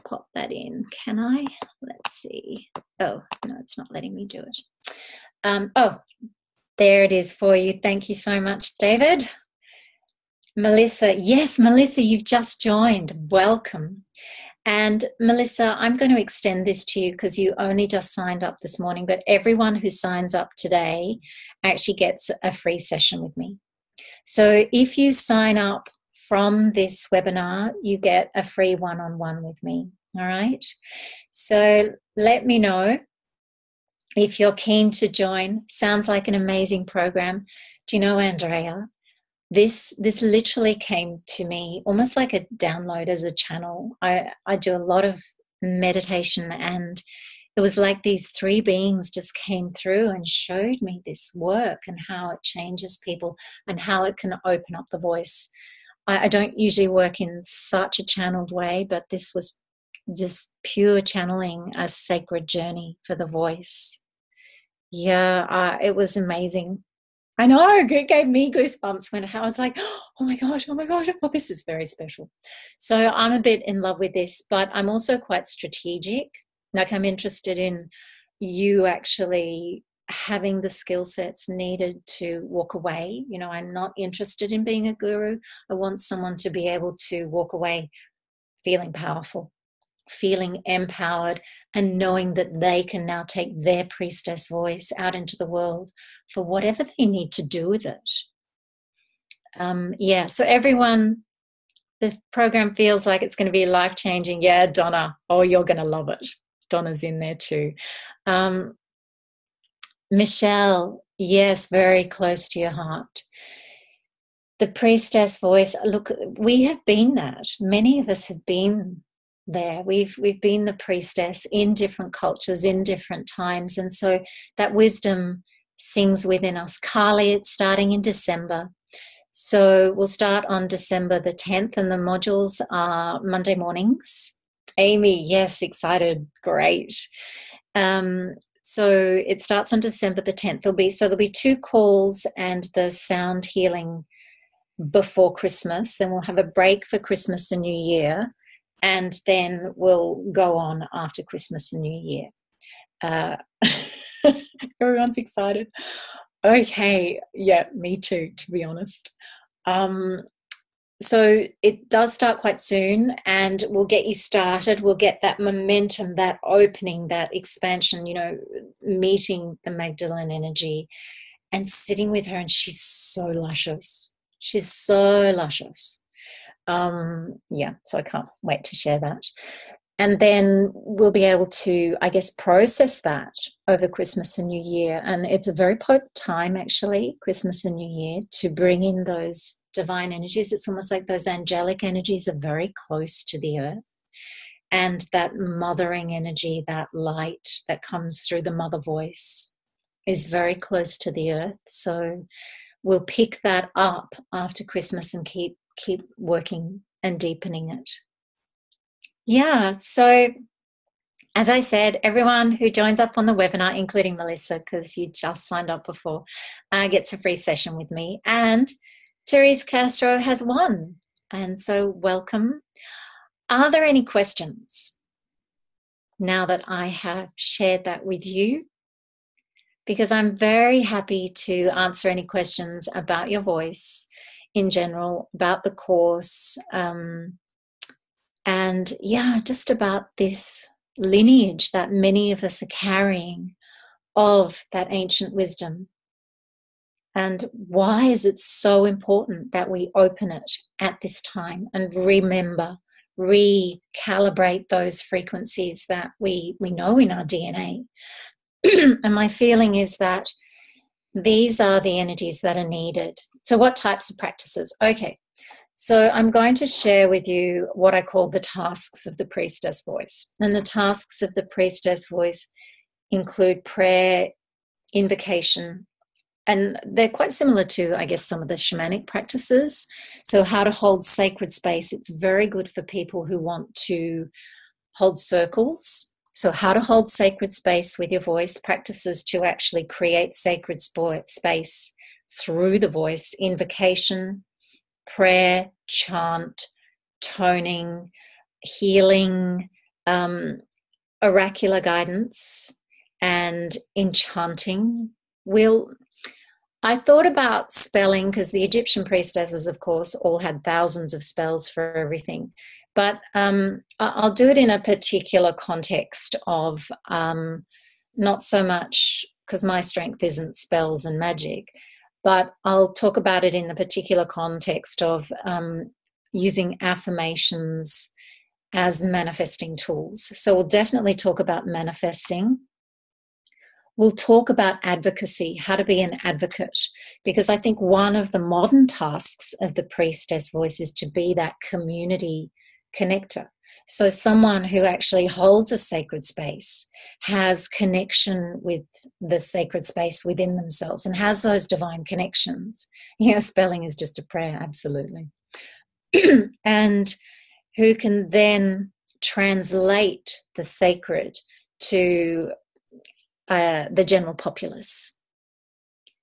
pop that in. Can I? Let's see. Oh, no, it's not letting me do it. There it is for you. Thank you so much, David. Melissa, yes, Melissa, you've just joined. Welcome. And Melissa, I'm going to extend this to you because you only just signed up this morning, but everyone who signs up today actually gets a free session with me. So if you sign up from this webinar, you get a free one-on-one with me. All right. So let me know if you're keen to join. Sounds like an amazing program. Do you know, Andrea, this literally came to me almost like a download as a channel. I do a lot of meditation, and it was like these 3 beings just came through and showed me this work and how it changes people and how it can open up the voice. I don't usually work in such a channeled way, but this was just pure channeling, a sacred journey for the voice. Yeah, it was amazing. I know, it gave me goosebumps when I was like, oh my gosh, oh, this is very special. So I'm a bit in love with this, but I'm also quite strategic. Like, I'm interested in you actually having the skill sets needed to walk away. You know, I'm not interested in being a guru. I want someone to be able to walk away feeling powerful, feeling empowered, and knowing that they can now take their priestess voice out into the world for whatever they need to do with it. So everyone, the program feels like it's going to be life-changing. Yeah, Donna, oh, you're going to love it. Donna's in there too. Michelle, yes, very close to your heart. The priestess voice, look, we have been that. Many of us have been there. We've been the priestess in different cultures, in different times. And so that wisdom sings within us. Kali, it's starting in December. So we'll start on December the 10th, and the modules are Monday mornings. Amy, yes, excited, great. So it starts on December the 10th. There'll be 2 calls and the sound healing before Christmas. Then we'll have a break for Christmas and New Year, and then we'll go on after Christmas and New Year. Everyone's excited. Okay, yeah, me too, to be honest. So it does start quite soon, and we'll get you started. We'll get that momentum, that opening, that expansion, you know, meeting the Magdalene energy and sitting with her. And she's so luscious. She's so luscious. So I can't wait to share that. And then we'll be able to, I guess, process that over Christmas and New Year. And it's a very potent time, actually, Christmas and New Year, to bring in those divine energies. It's almost like those angelic energies are very close to the earth. And that mothering energy, that light that comes through the mother voice, is very close to the earth. So we'll pick that up after Christmas and keep working and deepening it. Yeah, so as I said, everyone who joins up on the webinar, including Melissa, because you just signed up before, gets a free session with me. And Therese Castro has won. And so welcome. Are there any questions now that I have shared that with you? Because I'm very happy to answer any questions about your voice in general, about the course, and yeah, just about this lineage that many of us are carrying of that ancient wisdom. And why is it so important that we open it at this time and remember, recalibrate those frequencies that we know in our DNA? And my feeling is that these are the energies that are needed. So what types of practices? Okay. So I'm going to share with you what I call the tasks of the priestess voice. And the tasks of the priestess voice include prayer, invocation, and they're quite similar to, I guess, some of the shamanic practices. So how to hold sacred space. It's very good for people who want to hold circles. So how to hold sacred space with your voice, practices to actually create sacred space through the voice, invocation, prayer, chant, toning, healing, oracular guidance, and enchanting. I thought about spelling, because the Egyptian priestesses, of course, all had thousands of spells for everything. But I'll do it in a particular context of not so much, because my strength isn't spells and magic, but I'll talk about it in the particular context of using affirmations as manifesting tools. So we'll definitely talk about manifesting. We'll talk about advocacy, how to be an advocate, because I think one of the modern tasks of the priestess voice is to be that community connector. So someone who actually holds a sacred space, has connection with the sacred space within themselves and has those divine connections. Yeah, spelling is just a prayer, absolutely. And who can then translate the sacred to the general populace.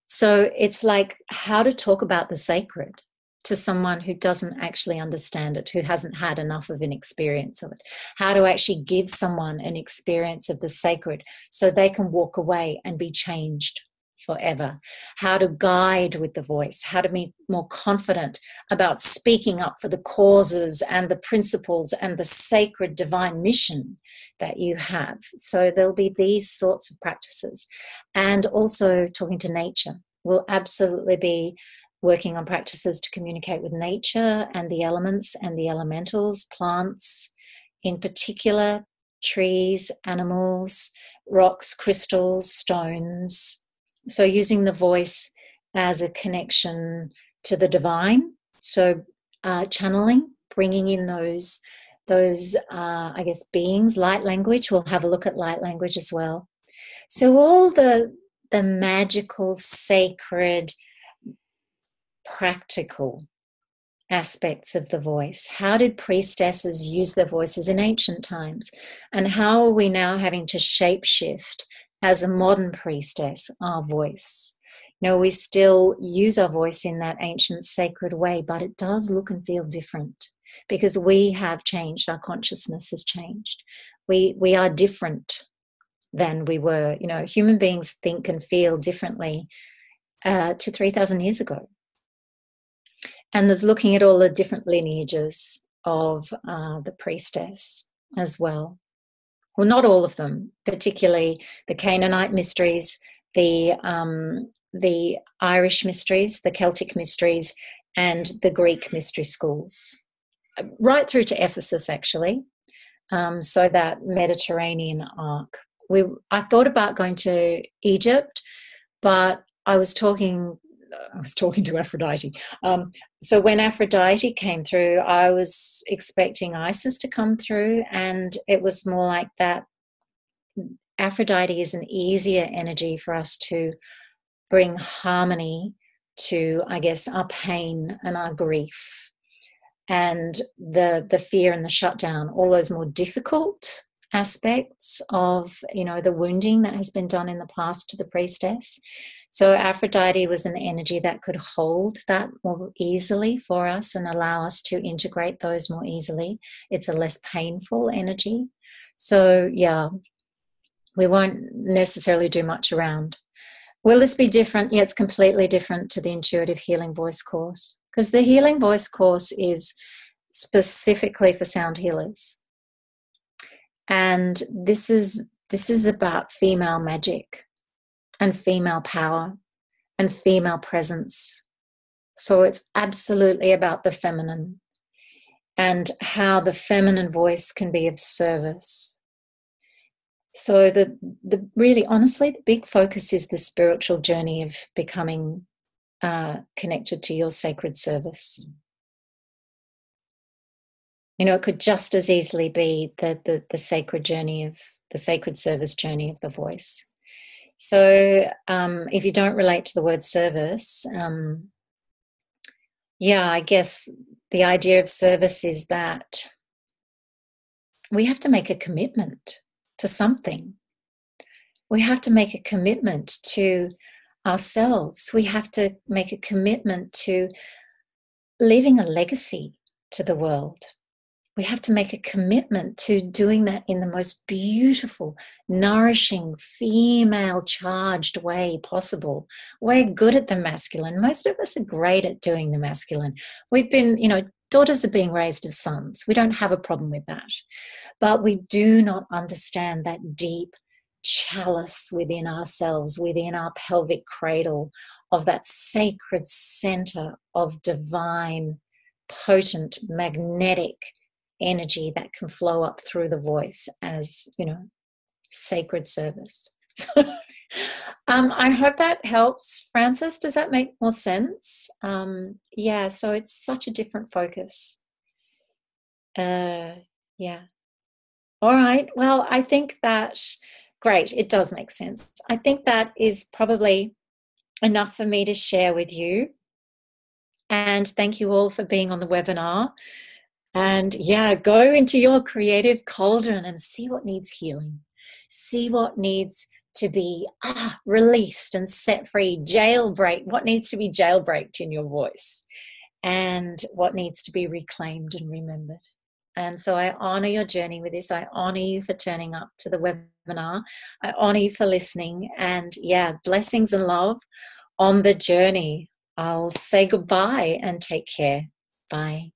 So it's like how to talk about the sacred to someone who doesn't actually understand it, who hasn't had enough of an experience of it. How to actually give someone an experience of the sacred so they can walk away and be changed forever. How to guide with the voice, how to be more confident about speaking up for the causes and the principles and the sacred divine mission that you have. So there'll be these sorts of practices. And also talking to nature. We'll absolutely be working on practices to communicate with nature and the elements and the elementals, plants in particular, trees, animals, rocks, crystals, stones. So using the voice as a connection to the divine. So channeling, bringing in those I guess, beings, light language. We'll have a look at light language as well. So all the magical, sacred, practical aspects of the voice. How did priestesses use their voices in ancient times? And how are we now having to shapeshift as a modern priestess our voice? You know, we still use our voice in that ancient sacred way, but it does look and feel different because we have changed. Our consciousness has changed. We are different than we were. You know, human beings think and feel differently to 3,000 years ago. And there's looking at all the different lineages of the priestess as well. Well, not all of them, particularly the Canaanite mysteries, the Irish mysteries, the Celtic mysteries, and the Greek mystery schools, right through to Ephesus, actually. So that Mediterranean arc. I thought about going to Egypt, but I was talking to Aphrodite. So when Aphrodite came through, I was expecting Isis to come through, and it was more like that. Aphrodite is an easier energy for us to bring harmony to, I guess, our pain and our grief and the fear and the shutdown, all those more difficult aspects of, you know, the wounding that has been done in the past to the priestess. So Aphrodite was an energy that could hold that more easily for us and allow us to integrate those more easily. It's a less painful energy. So, yeah, we won't necessarily do much around. Will this be different? Yeah, it's completely different to the Intuitive Healing Voice course, because the Healing Voice course is specifically for sound healers. And this is about female magic and female power and female presence. So it's absolutely about the feminine and how the feminine voice can be of service. So the really, honestly, the big focus is the spiritual journey of becoming connected to your sacred service. You know, it could just as easily be the sacred journey of the sacred service journey of the voice. So if you don't relate to the word service, yeah, I guess the idea of service is that we have to make a commitment to something. We have to make a commitment to ourselves. We have to make a commitment to leaving a legacy to the world. We have to make a commitment to doing that in the most beautiful, nourishing, female charged way possible. We're good at the masculine. Most of us are great at doing the masculine. We've been, you know, daughters are being raised as sons. We don't have a problem with that. But we do not understand that deep chalice within ourselves, within our pelvic cradle, of that sacred center of divine, potent, magnetic energy that can flow up through the voice as, you know, sacred service. So, I hope that helps, Frances. Does that make more sense? Yeah, so it's such a different focus. Yeah. All right. Well, I think that, great, it does make sense. I think that is probably enough for me to share with you. And thank you all for being on the webinar. And yeah, go into your creative cauldron and see what needs healing. See what needs to be released and set free, jailbreak, what needs to be jailbreaked in your voice, and what needs to be reclaimed and remembered. And so I honor your journey with this. I honor you for turning up to the webinar. I honor you for listening. And yeah, blessings and love on the journey. I'll say goodbye and take care. Bye.